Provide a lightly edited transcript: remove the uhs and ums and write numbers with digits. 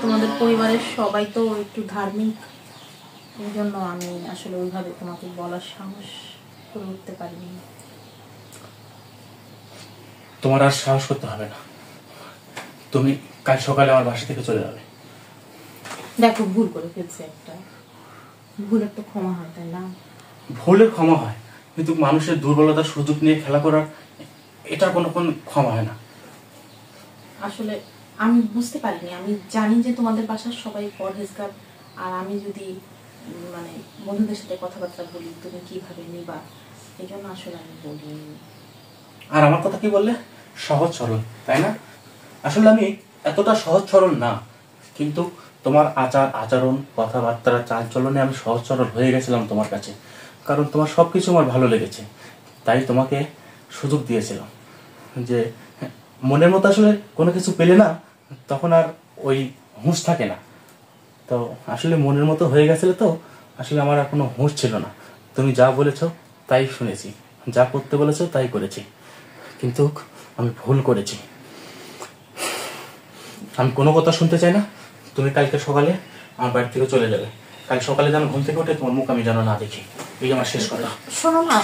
তোমাদের পরিবারের সবাই তো একটু ধার্মিক, এই জন্য আমি আসলে ওইভাবে তোমাকে বলার সাহস করে উঠতে পারিনি। তোমার আর সাহস করতে হবে না, তুমি কাল সকালে আমার বাসা থেকে চলে যাবে। দেখো ভুল করে ফেলছি, একটা ভুলের তো ক্ষমা হয়, তাই না? ভুলের ক্ষমা হয়, কিন্তু মানুষের দুর্বলতার সুযোগ নিয়ে খেলা করার এটা কোনো ক্ষমা হয় না। আসলে আমি বুঝতে পারিনি, আমি জানি যে তোমাদের বাসার সবাই পরহেজগার, আর আমি যদি মানে বন্ধুদের সাথে কথাবার্তা বলি তুমি কিভাবে নিবা, এই জন্য আসলে আমি বলিনি। আর আমার কথা কি বললে? সহজ সরল, তাই না? আসলে আমি এতটা সহজ সরল না, কিন্তু তোমার আচার আচরণ কথাবার্তা চাল চলনে আমি সহজ সরল হয়ে গেছিলাম তোমার কাছে, কারণ তোমার সবকিছু আমার ভালো লেগেছে, তাই তোমাকে সুযোগ দিয়েছিলাম। যে মনের মতো আসলে কোনো কিছু পেলে না, তখন আর ওই হুঁশ থাকে না। তো আসলে মনের মতো হয়ে গেছিল, তো আসলে আমার আর কোনো হুঁশ ছিল না। তুমি যা বলেছ তাই শুনেছি, যা করতে বলেছ তাই করেছি, কিন্তু আমি ভুল করেছি। আমি কোনো কথা শুনতে চাই না, তুমি কালকে সকালে আমার বাড়ি থেকে চলে যাবে। কাল সকালে যেন ঘুম থেকে উঠে তোমার মুখ আমি যেন না দেখি, এই আমার শেষ কথা। শোনো না,